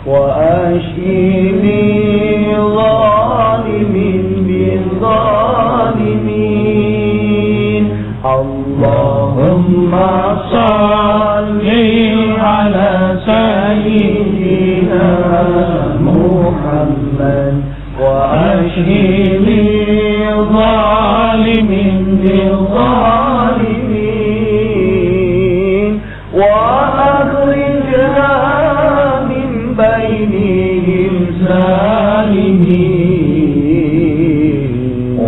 وأشفني ظالم بالظالمين اللهم صل على سيدنا محمد وأشفني ظالم بالظالمين وأخرجنا من بينهم سالمين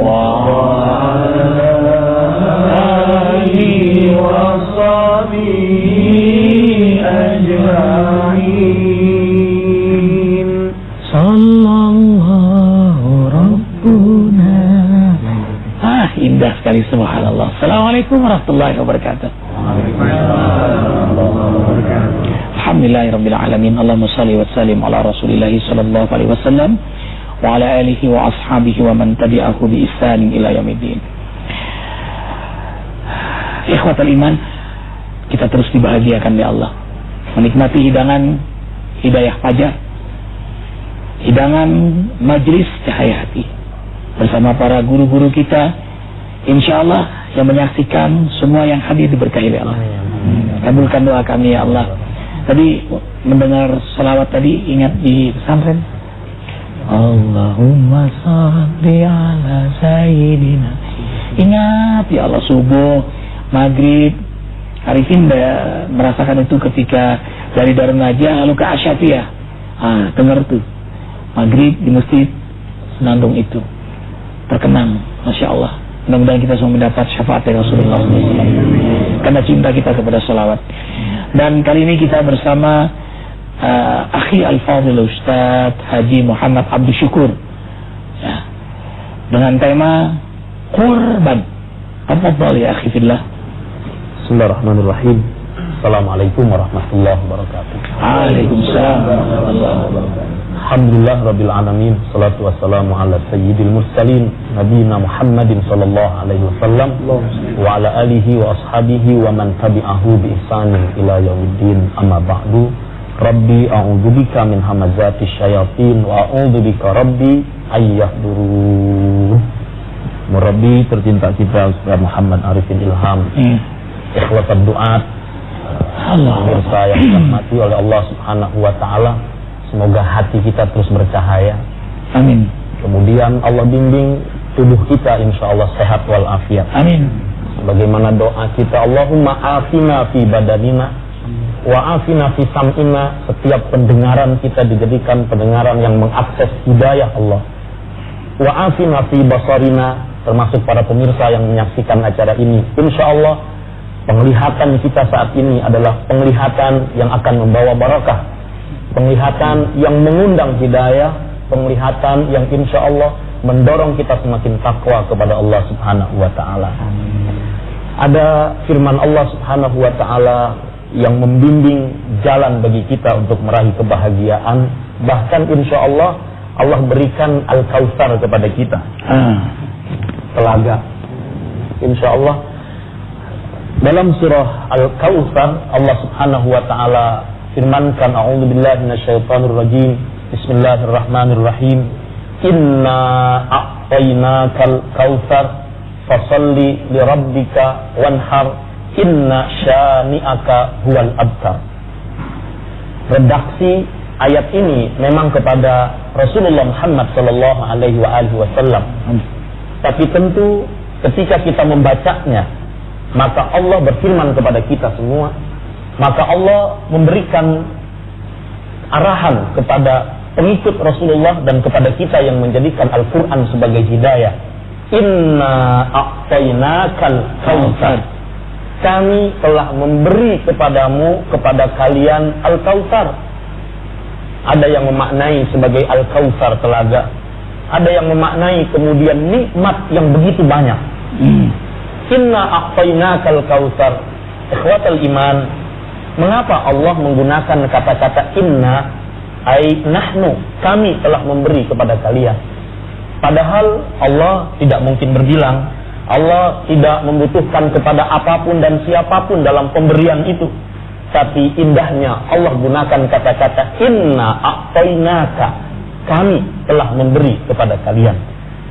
وعلى آله وصحبه أجمعين صلى الله ربنا. Indah sekali, subhanallah. Assalamualaikum warahmatullahi wabarakatuh. Alhamdulillahirabbil alamin. Allahumma shalli wa sallim ala Rasulillah sallallahu alaihi wasallam wa ala alihi wa ashabihi wa man tabi'ahu bi ihsan ila yaumiddin. Ikhwatal iman, kita terus dibahagiakan oleh Allah, menikmati hidangan hidayah fajar, hidangan majlis cahaya hati bersama para guru-guru kita, insyaallah yang menyaksikan semua yang hadir diberkahi oleh Allah. Kabulkan doa kami ya Allah. Tadi mendengar salawat tadi, ingat di pesantren, Allahumma shalli ala sayyidina. Ingat ya Allah, subuh, maghrib, Arifin merasakan itu ketika dari Darun Najah lalu ke Asyafiyah. Dengar tuh maghrib di masjid Senandung itu terkenang, masya Allah. Mudah-mudahan kita semua mendapat syafaat dari Rasulullah SAW karena cinta kita kepada salawat. Dan kali ini kita bersama Akhi Al-Fadhil Ustaz Haji Muhammad Abdul Syukur ya, dengan tema Kurban. Tafadhal ya akhi fillah. Bismillahirrahmanirrahim. Assalamualaikum warahmatullahi wabarakatuh. Waalaikumsalam warahmatullahi wabarakatuh. Alhamdulillah rabbil alamin. Salatu wassalamu ala sayyidil mursalin nabiyina Muhammadin sallallahu alaihi wasallam wa ala alihi wa ashabihi wa man tabi'ahu bi ihsanin ila yaumiddin. Amma ba'du. Rabbi a'udzubika min hamazati syayatin wa a'udzubika rabbi ayyahdurun. Murabbi tercinta kita Ustaz Muhammad Arifin Ilham, ikhwatul du'at, pemirsa yang dirahmati oleh Allah Subhanahu wa taala, semoga hati kita terus bercahaya. Amin. Kemudian Allah bimbing tubuh kita insyaallah sehat walafiat. Amin. Bagaimana doa kita, Allahumma afina fi badanina wa afina fi sam'ina. Setiap pendengaran kita dijadikan pendengaran yang mengakses hidayah Allah. Wa afina fi basarina, termasuk para pemirsa yang menyaksikan acara ini, insyaallah penglihatan kita saat ini adalah penglihatan yang akan membawa barakah, penglihatan yang mengundang hidayah, penglihatan yang insyaallah mendorong kita semakin takwa kepada Allah Subhanahu wa taala. Ada firman Allah Subhanahu wa taala yang membimbing jalan bagi kita untuk meraih kebahagiaan, bahkan insyaallah Allah berikan Al-Kautsar kepada kita. Telaga. Insyaallah dalam surah Al-Kautsar Allah Subhanahu wa taala firmankan, a'udzubillahi minasyaitonir rajim. Bismillahirrahmanirrahim. Inna a'tainakal kautsar fasholli lirabbika wanhar inna syani'aka huwal abtar. Redaksi ayat ini memang kepada Rasulullah Muhammad sallallahu alaihi wasallam. Tapi tentu ketika kita membacanya, maka Allah berfirman kepada kita semua, maka Allah memberikan arahan kepada pengikut Rasulullah dan kepada kita yang menjadikan Al-Quran sebagai hidayah. Inna a'tainakal kautsar. Kami telah memberi kepadamu, kepada kalian Al-Kautsar. Ada yang memaknai sebagai Al-Kautsar telaga. Ada yang memaknai kemudian nikmat yang begitu banyak. Inna a'tainakal kautsar. Ikhwatal iman, mengapa Allah menggunakan kata-kata inna, ai nahnu, kami telah memberi kepada kalian? Padahal Allah tidak mungkin berbilang, Allah tidak membutuhkan kepada apapun dan siapapun dalam pemberian itu. tapi indahnya Allah gunakan kata-kata inna a'tainaka, kami telah memberi kepada kalian.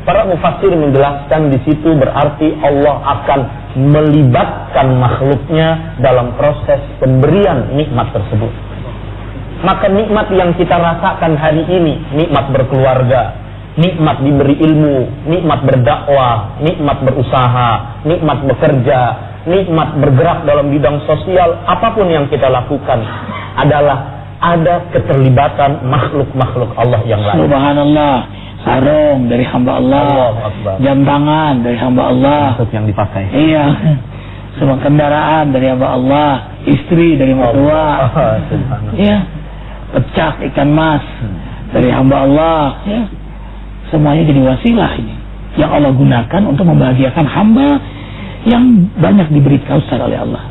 Para mufassir menjelaskan di situ berarti Allah akan melibatkan makhluknya dalam proses pemberian nikmat tersebut. Maka nikmat yang kita rasakan hari ini, nikmat berkeluarga, nikmat diberi ilmu, nikmat berdakwah, nikmat berusaha, nikmat bekerja, nikmat bergerak dalam bidang sosial, apapun yang kita lakukan adalah ada keterlibatan makhluk-makhluk Allah yang lain. Subhanallah. Sarung dari hamba Allah, jam tangan dari hamba Allah, maksud yang dipakai. Iya. Semua kendaraan dari hamba Allah, istri dari mertua. Iya. Pecak ikan mas dari hamba Allah, ya. Semuanya jadi wasilah ini yang Allah gunakan untuk membahagiakan hamba yang banyak diberi kausar oleh Allah.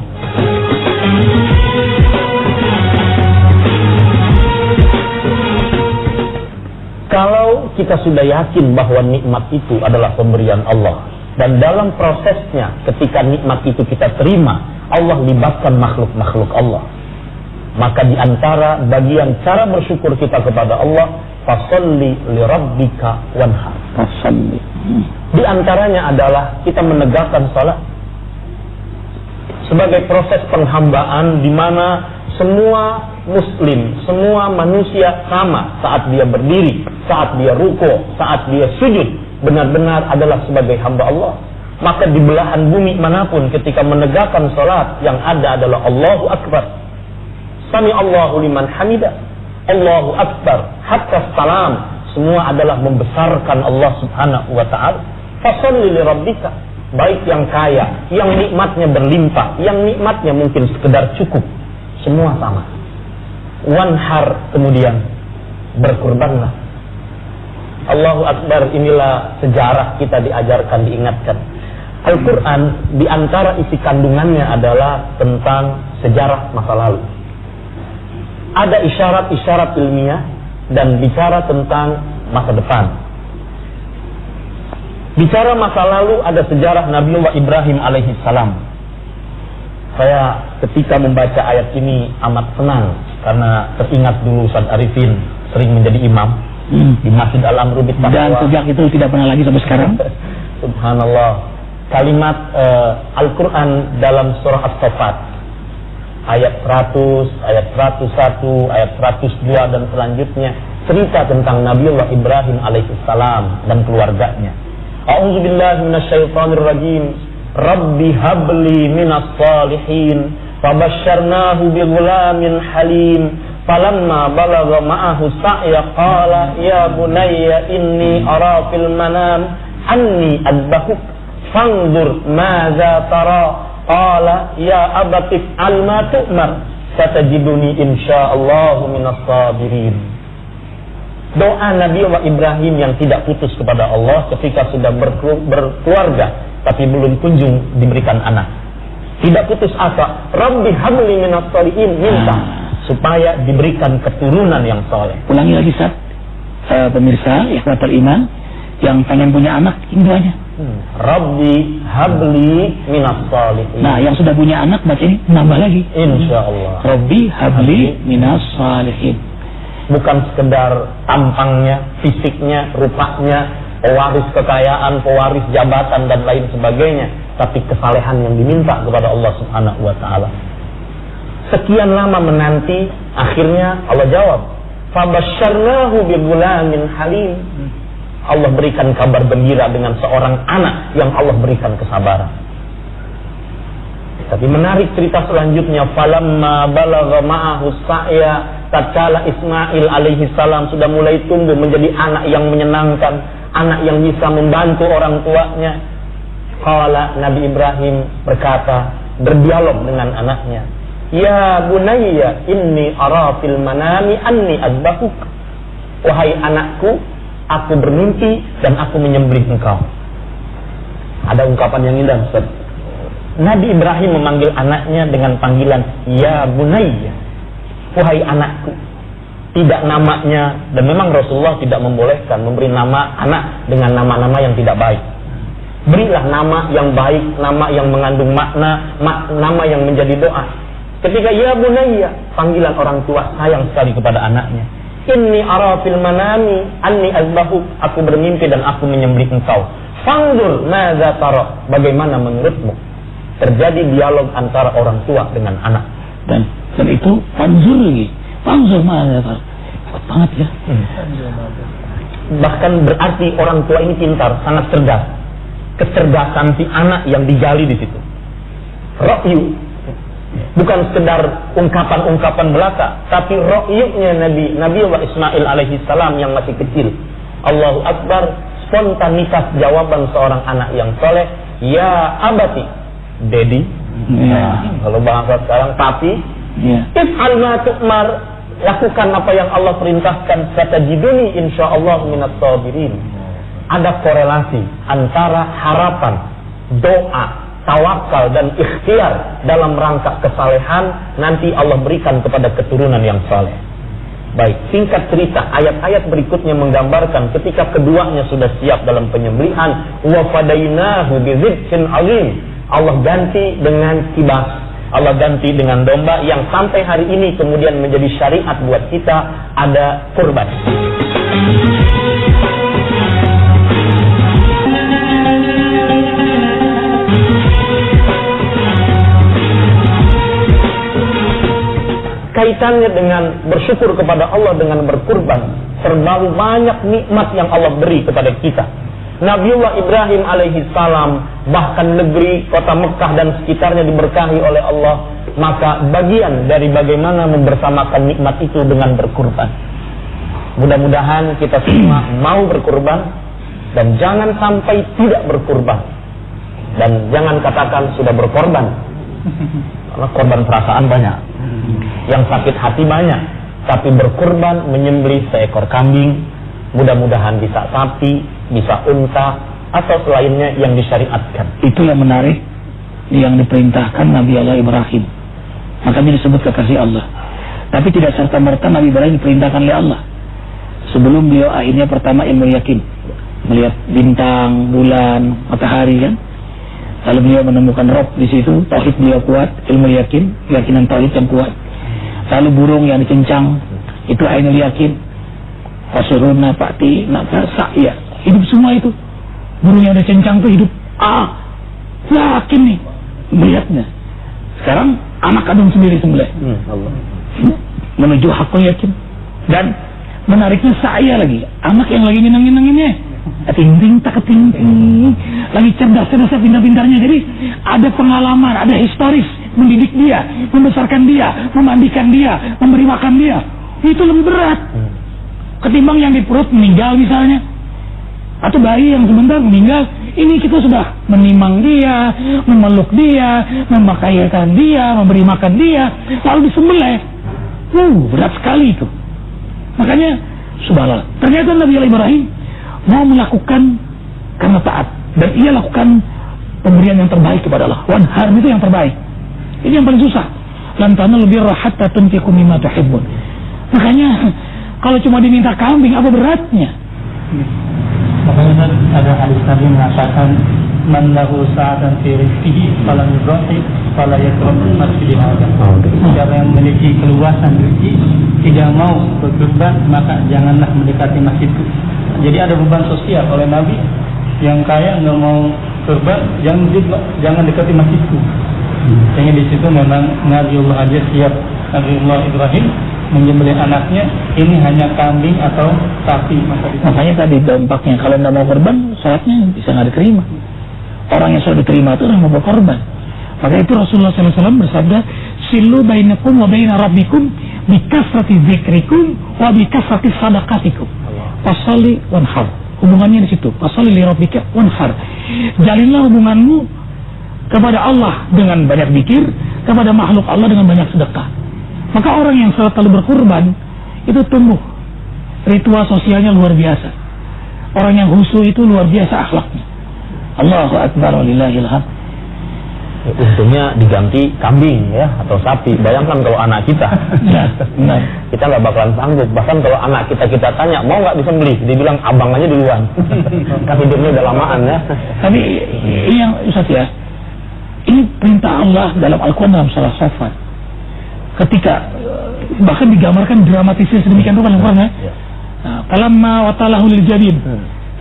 Kalau kita sudah yakin bahwa nikmat itu adalah pemberian Allah, dan dalam prosesnya ketika nikmat itu kita terima, Allah libatkan makhluk-makhluk Allah, maka di antara bagian cara bersyukur kita kepada Allah, fasalli li rabbika wanhar. Fasalli. Di antaranya adalah kita menegakkan salat sebagai proses penghambaan di mana semua muslim, semua manusia sama saat dia berdiri, saat dia ruku, saat dia sujud, benar-benar adalah sebagai hamba Allah. Maka di belahan bumi manapun ketika menegakkan salat, yang ada adalah Allahu Akbar, Sami Allahu liman hamidah, Allahu Akbar, hatta salam, semua adalah membesarkan Allah Subhanahu wa ta'ala. Fasalli li rabbika, baik yang kaya, yang nikmatnya berlimpah, yang nikmatnya mungkin sekedar cukup, semua sama. Wanhar, kemudian berkurbanlah. Allahu Akbar, inilah sejarah kita diajarkan, diingatkan. Al-Quran di antara isi kandungannya adalah tentang sejarah masa lalu. Ada isyarat-isyarat ilmiah dan bicara tentang masa depan. Bicara masa lalu ada sejarah Nabiullah Ibrahim alaihissalam. Saya ketika membaca ayat ini amat senang karena teringat dulu Ustaz Arifin sering menjadi imam di Masjid Al-Amru bit Taqwa. Dan sejak itu tidak pernah lagi sampai sekarang. Subhanallah. Kalimat Al-Quran dalam surah As-Saffat ayat 100, ayat 101, ayat 102 dan selanjutnya cerita tentang Nabiullah Ibrahim alaihissalam dan keluarganya. A'udzubillahi minasyaitonirrajim. Rabbi habli minas salihin fabasyarnahu bighulamin halim falamma balagha ma'ahu sa'ya qala ya bunayya inni ara fil manam anni adbahuk fanzur madza tara qala ya abati fa'al ma tu'mar satajiduni insyaallahu minas sabirin. Doa Nabi Ibrahim yang tidak putus kepada Allah ketika sudah berkeluarga tapi belum kunjung diberikan anak. Tidak putus asa. Rabbi habli minas shalihin, minta supaya diberikan keturunan yang saleh. Ulangi lagi Ustaz. Pemirsa ikhwatul iman yang pengen punya anak, ini doanya. Rabbi habli minas shalihin. Nah, yang sudah punya anak baca ini nambah lagi. Insyaallah. Rabbi habli minas shalihin. Bukan sekedar tampangnya, fisiknya, rupanya, pewaris kekayaan, pewaris jabatan dan lain sebagainya, tapi kesalehan yang diminta kepada Allah Subhanahu wa ta'ala. Sekian lama menanti, akhirnya Allah jawab, fabasyarnahu bighulamin halim. Allah berikan kabar gembira dengan seorang anak yang Allah berikan kesabaran. Tapi menarik cerita selanjutnya, falamma balagha ma'ahu sa'ya, tatkala Ismail alaihi salam sudah mulai tumbuh menjadi anak yang menyenangkan, anak yang bisa membantu orang tuanya. Qala, Nabi Ibrahim berkata, berdialog dengan anaknya, ya bunayya inni ara fil manami anni adbahuk. Wahai anakku, aku bermimpi dan aku menyembelih engkau. Ada ungkapan yang indah, Ustaz. Nabi Ibrahim memanggil anaknya dengan panggilan ya bunayya, wahai anakku. Tidak namanya, dan memang Rasulullah tidak membolehkan memberi nama anak dengan nama-nama yang tidak baik. Berilah nama yang baik, nama yang mengandung makna, nama yang menjadi doa. Ketika ya bunayya, panggilan orang tua sayang sekali kepada anaknya. Inni ara fil manami anni azbahu, aku bermimpi dan aku menyembelih engkau. Fanzur madza tara, bagaimana menurutmu? Terjadi dialog antara orang tua dengan anak. Dan itu fanzur madza tara. Kuat banget ya. Bahkan berarti orang tua ini pintar, sangat cerdas. Kecerdasan si anak yang digali di situ. Ra'yu, bukan sekedar ungkapan-ungkapan belaka, tapi ra'yunya Nabi Allah Ismail alaihi salam yang masih kecil. Allahu Akbar, spontanitas jawaban seorang anak yang soleh. Ya abati, daddy. Kalau bahasa sekarang papi. If'al ma tu'mar, lakukan apa yang Allah perintahkan. Satajiduni insyaallah minas sabirin. Ada korelasi antara harapan, doa, tawakal dan ikhtiar dalam rangka kesalehan. Nanti Allah berikan kepada keturunan yang saleh. Baik, singkat cerita, ayat-ayat berikutnya menggambarkan ketika keduanya sudah siap dalam penyembelihan, wa fadainahu bizibhin alim. Allah ganti dengan kibas, Allah ganti dengan domba yang sampai hari ini kemudian menjadi syariat buat kita, ada kurban. Kaitannya dengan bersyukur kepada Allah dengan berkurban, terlalu banyak nikmat yang Allah beri kepada kita. Nabiullah Ibrahim alaihi salam, bahkan negeri kota Mekah dan sekitarnya diberkahi oleh Allah. Maka bagian dari bagaimana membersamakan nikmat itu dengan berkurban. Mudah-mudahan kita semua mau berkurban dan jangan sampai tidak berkurban. Dan jangan katakan sudah berkorban, karena korban perasaan banyak, yang sakit hati banyak. Tapi berkurban, menyembelih seekor kambing, mudah-mudahan bisa sapi, bisa unta, atau selainnya yang disyariatkan. Itu yang menarik, yang diperintahkan Nabi Allah Ibrahim. Makanya disebut kekasih Allah. Tapi tidak serta-merta Nabi Ibrahim diperintahkan oleh Allah. Sebelum beliau akhirnya pertama ilmu yakin, melihat bintang, bulan, matahari kan. Lalu beliau menemukan Rob di situ, tauhid beliau kuat, ilmu yakin, keyakinan tauhid yang kuat. Lalu burung yang dikencang, itu ainul yakin. Fasuruna, Pakti, Naka, Sa'ya, hidup semua itu. Burung yang dikencang itu hidup. Yakin nih melihatnya. Sekarang anak kandung sendiri sembelih. Menuju hakul yakin. Dan menariknya Sa'ya lagi, anak yang lagi nginang-nginanginnya. Ting-ting, tak keting-ting, lagi cerdas-cerdas, pintar-pintarnya. Jadi ada pengalaman, ada historis, mendidik dia, membesarkan dia, memandikan dia, memberi makan dia. Itu lebih berat ketimbang yang di perut meninggal misalnya, atau bayi yang sebentar meninggal. Ini kita sudah menimang dia, memeluk dia, memakaikan dia, memberi makan dia, lalu disembelih. Berat sekali itu. Makanya subhanallah, ternyata Nabi Ibrahim mau melakukan karena taat, dan ia lakukan pemberian yang terbaik kepada Allah. Wanhar itu yang terbaik. Ini yang paling susah. Lan tanalul birra hatta tunfiqu mimma tuhibbun. Makanya kalau cuma diminta kambing, apa beratnya? Makanya ada hadis Nabi mengatakan, man lahu sa'atan fi rizqihi falam yudhi fala yakram masjid hadza. Siapa yang memiliki keluasan rezeki tidak mau berkurban, maka janganlah mendekati masjidku. Jadi ada beban sosial oleh Nabi, yang kaya nggak mau kurban, jangan dekati masjidku. Sehingga di situ memang Nabiullah aja siap, Nabiullah Ibrahim menyembelih anaknya, ini hanya kambing atau sapi. Makanya tadi dampaknya kalau nggak mau korban, sholatnya bisa nggak diterima. Orang yang sudah diterima itu orang mau berkorban. Maka itu Rasulullah SAW bersabda, silu bainakum wa baina rabbikum bikasrati zikrikum wa bikasrati sadaqatikum. Fasali wanhar. Hubungannya di situ. Fasali li rabbika wanhar. Jalinlah hubunganmu kepada Allah dengan banyak zikir, kepada makhluk Allah dengan banyak sedekah. Maka orang yang selalu berkurban itu tumbuh ritual sosialnya luar biasa. Orang yang khusyuk itu luar biasa akhlaknya. Allahu Akbar walillahil hamd. Untungnya diganti kambing ya, atau sapi. Bayangkan kalau anak kita, benar. Kita nggak bakalan sanggup. Bahkan kalau anak kita tanya mau nggak disembelih, dia bilang abang aja duluan. Kan hidupnya udah lamaan ya. Tapi yang Ustaz ya, ini perintah Allah dalam Al-Quran dalam surah Safat. ketika bahkan digambarkan dramatisir sedemikian rupa dalam Quran ya. Falamma watalahul jabin.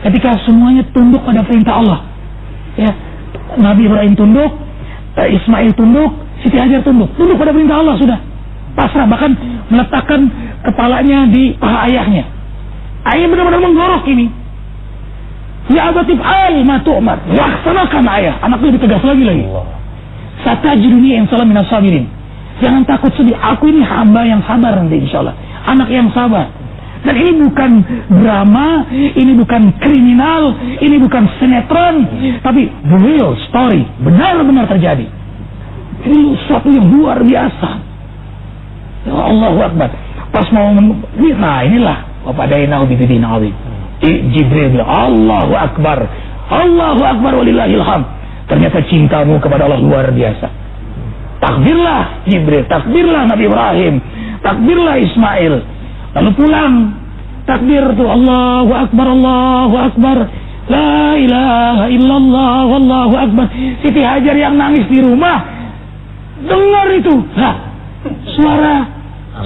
Ketika semuanya tunduk pada perintah Allah. Ya. Nabi Ibrahim tunduk, Ismail tunduk, Siti Hajar tunduk pada perintah Allah sudah. Pasrah, bahkan meletakkan kepalanya di paha ayahnya. Ayah benar-benar menggorok ini. Ya abatif al ma tu'mar. Laksanakan ayah. Anaknya lebih tegas lagi. Satajiduni insyaAllah minas sabirin. Jangan takut sedih. Aku ini hamba yang sabar nanti insyaAllah. Anak yang sabar. Dan ini bukan drama, ini bukan kriminal, ini bukan sinetron, tapi real story, benar-benar terjadi. Ini sesuatu yang luar biasa. Ya Allahu Akbar. Pas mau nah inilah wapadainahu bibidin azim. Jibril bilang Allahu Akbar, Allahu Akbar walillahil hamd. Ternyata cintamu kepada Allah luar biasa. Takbirlah Jibril, takbirlah Nabi Ibrahim, takbirlah Ismail. Lalu pulang, takbir tuh Allahu Akbar, Allahu Akbar, la ilaha illallah, wallahu akbar. Siti Hajar yang nangis di rumah dengar itu, suara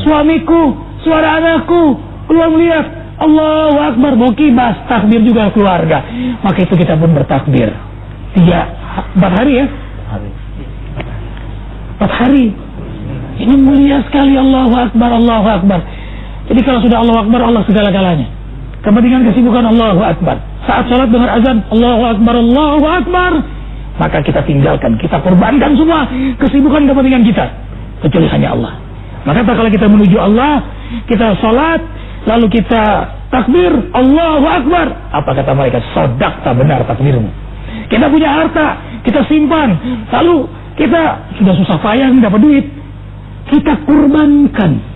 suamiku, suara anakku keluar melihat Allahu Akbar, bokibas, takbir juga keluarga. Maka itu kita pun bertakbir 4 hari ya, 4 hari. Ini mulia sekali, Allahu Akbar, Allahu Akbar. Jadi kalau sudah Allahu Akbar, Allah segala-galanya. Kepentingan kesibukan Allahu Akbar. Saat sholat dengar azan, Allahu Akbar, Allahu Akbar. Maka kita tinggalkan, kita korbankan semua kesibukan kepentingan kita. Kecuali hanya Allah. Maka kalau kita menuju Allah, kita sholat, lalu kita takbir, Allahu Akbar. Apa kata mereka? Sodakta, benar takbirmu. Kita punya harta, kita simpan. Lalu kita sudah susah payah dapat duit. Kita kurbankan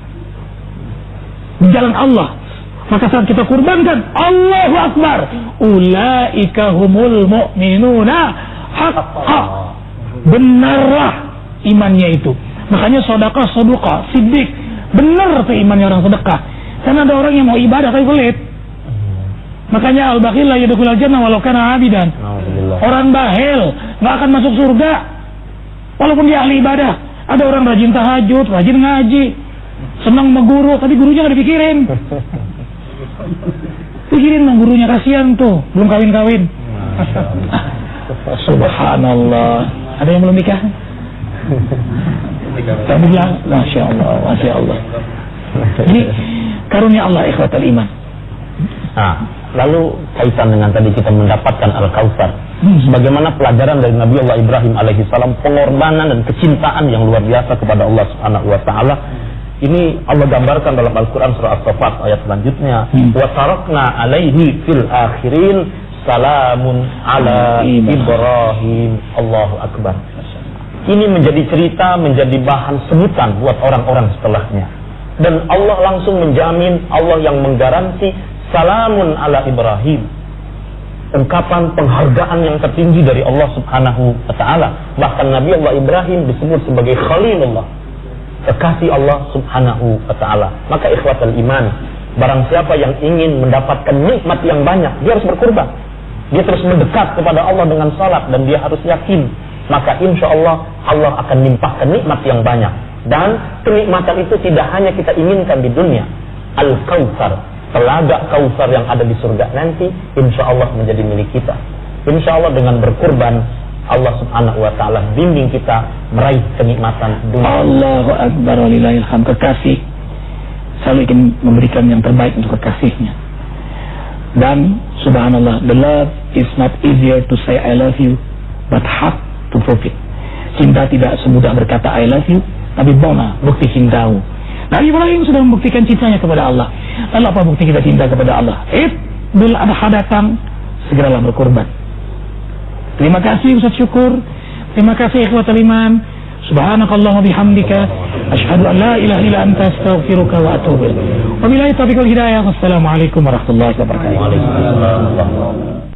di jalan Allah. Maka saat kita kurbankan Allahu Akbar, ulaika humul mu'minuna haqqa. Benarlah imannya itu. Makanya sedekah, siddiq. Benar tuh imannya orang sedekah. Karena ada orang yang mau ibadah tapi pelit. Makanya al-bakhil la yadkhulul jannah walau kana 'abidan. Orang bahil enggak akan masuk surga walaupun dia ahli ibadah. Ada orang rajin tahajud, rajin ngaji, senang sama guru, tapi gurunya gak dipikirin. Pikirin dong gurunya, kasihan tuh, belum kawin-kawin. Subhanallah. Ada yang belum nikah? Tapi bilang, Masya Allah, Masya Allah. Ini karunia Allah, ikhwatal iman. Nah, lalu kaitan dengan tadi kita mendapatkan Al-Kautsar. Bagaimana pelajaran dari Nabi Allah Ibrahim alaihissalam, pengorbanan dan kecintaan yang luar biasa kepada Allah Subhanahu wa taala. Ini Allah gambarkan dalam Al-Qur'an surah As-Saffat ayat selanjutnya. Wa tarakna alaihi fil akhirin salamun ala Ibrahim. Allahu akbar. Ini menjadi cerita, menjadi bahan sebutan buat orang-orang setelahnya. Dan Allah langsung menjamin, Allah yang menggaransi salamun ala Ibrahim. Ungkapan penghargaan yang tertinggi dari Allah Subhanahu wa taala. Bahkan Nabi Allah Ibrahim disebut sebagai Khalilullah, kekasih Allah Subhanahu wa taala. Maka ikhwatul iman, barang siapa yang ingin mendapatkan nikmat yang banyak, dia harus berkorban. Dia terus mendekat kepada Allah dengan salat, dan dia harus yakin, maka insya Allah Allah akan limpahkan nikmat yang banyak. Dan kenikmatan itu tidak hanya kita inginkan di dunia. Al-Kautsar, telaga Kautsar yang ada di surga nanti, insya Allah menjadi milik kita. Insya Allah dengan berkorban, Allah Subhanahu wa taala bimbing kita meraih kenikmatan dunia. Allahu Akbar walillahil hamd. Kekasih selalu ingin memberikan yang terbaik untuk kekasihnya. Dan subhanallah, the love is not easier to say I love you, but hard to prove it. Cinta tidak semudah berkata I love you, tapi bona bukti cintamu. Nabi Ibrahim sudah membuktikan cintanya kepada Allah. Lalu apa bukti kita cinta kepada Allah? Idul Adha datang, segeralah berkorban. Terima kasih Ustaz Syukur. Terima kasih ikhwatul iman. Subhanakallahumma bihamdika asyhadu an la ilaha illa anta astaghfiruka wa atubu ilaik. Wabillahi taufiq wal hidayah. Wassalamualaikum warahmatullahi wabarakatuh. Waalaikumsalam.